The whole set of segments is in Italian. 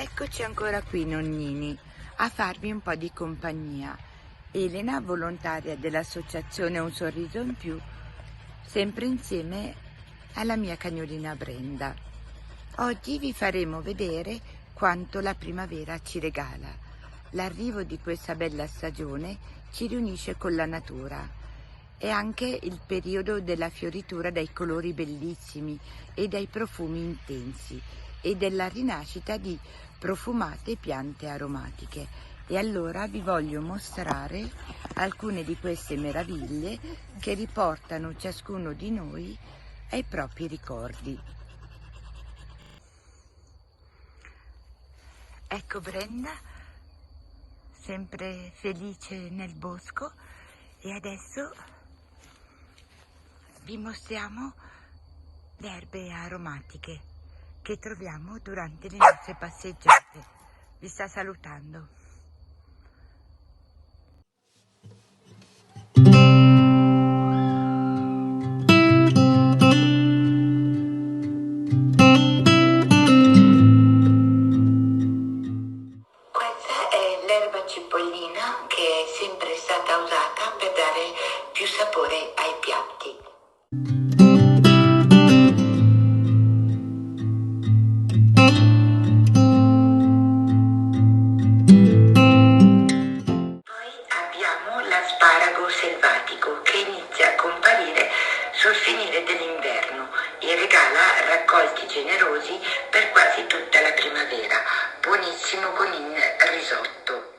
Eccoci ancora qui, nonnini, a farvi un po' di compagnia. Elena, volontaria dell'associazione Un Sorriso in Più, sempre insieme alla mia cagnolina Brenda. Oggi vi faremo vedere quanto la primavera ci regala. L'arrivo di questa bella stagione ci riunisce con la natura. È anche il periodo della fioritura dai colori bellissimi e dai profumi intensi e della rinascita di profumate piante aromatiche. E allora vi voglio mostrare alcune di queste meraviglie che riportano ciascuno di noi ai propri ricordi. Ecco Brenda, sempre felice nel bosco, e adesso vi mostriamo le erbe aromatiche che troviamo durante le nostre passeggiate. Vi sta salutando. Questa è l'erba cipollina, che è sempre stata usata per dare più sapore ai piatti. L'asparago selvatico, che inizia a comparire sul finire dell'inverno e regala raccolti generosi per quasi tutta la primavera, buonissimo con il risotto.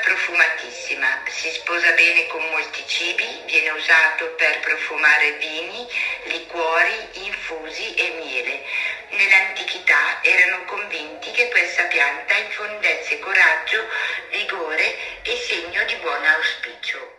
Profumatissima, si sposa bene con molti cibi, viene usato per profumare vini, liquori, infusi e miele. Nell'antichità erano convinti che questa pianta infondesse coraggio, vigore e segno di buon auspicio.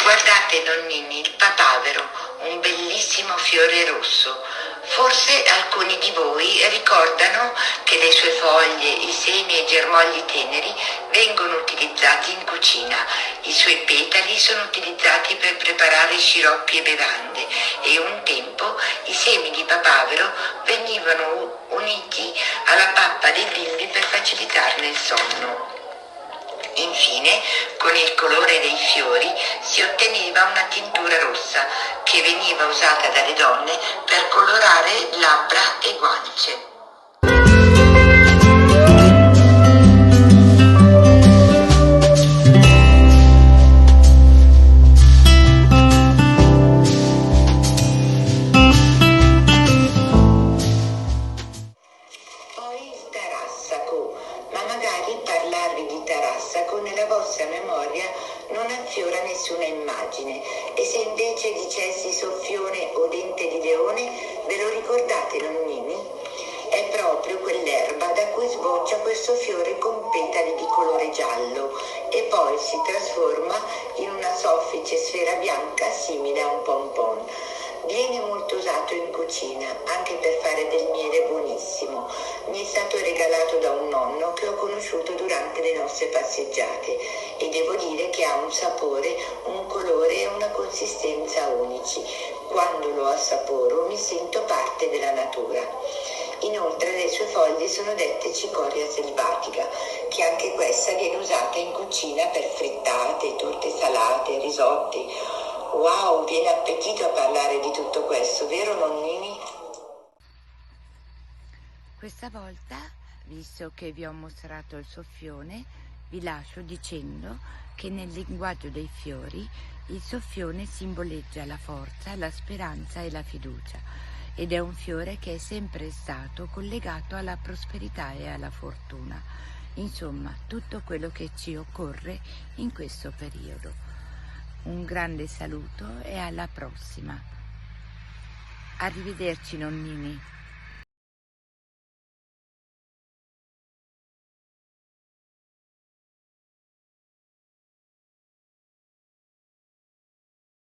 Guardate nonnini, il papavero, un bellissimo fiore rosso. Forse alcuni di voi ricordano che le sue foglie, i semi e i germogli teneri vengono utilizzati in cucina. I suoi petali sono utilizzati per preparare sciroppi e bevande e un tempo i semi di papavero venivano uniti alla pappa dei bimbi per facilitarne il sonno. Infine, con il colore dei fiori si otteneva una tintura rossa che veniva usata dalle donne per colorare labbra e guance. Nella vostra memoria non affiora nessuna immagine, e se invece dicessi soffione o dente di leone, ve lo ricordate nonnini? È proprio quell'erba da cui sboccia questo fiore con petali di colore giallo e poi si trasforma in una soffice sfera bianca simile a un pompon. Viene molto usato in cucina, anche per fare del miele buonissimo. Mi è stato regalato da un nonno che ho conosciuto durante le nostre passeggiate e devo dire che ha un sapore, un colore e una consistenza unici. Quando lo assaporo mi sento parte della natura. Inoltre le sue foglie sono dette cicoria selvatica, che anche questa viene usata in cucina per frittate, torte salate, risotti. Wow, viene appetito a parlare di tutto questo, vero nonnini? Questa volta, visto che vi ho mostrato il soffione, Vi lascio dicendo che nel linguaggio dei fiori il soffione simboleggia la forza, la speranza e la fiducia ed è un fiore che è sempre stato collegato alla prosperità e alla fortuna. Insomma, tutto quello che ci occorre in questo periodo. Un grande saluto e alla prossima. Arrivederci nonnini.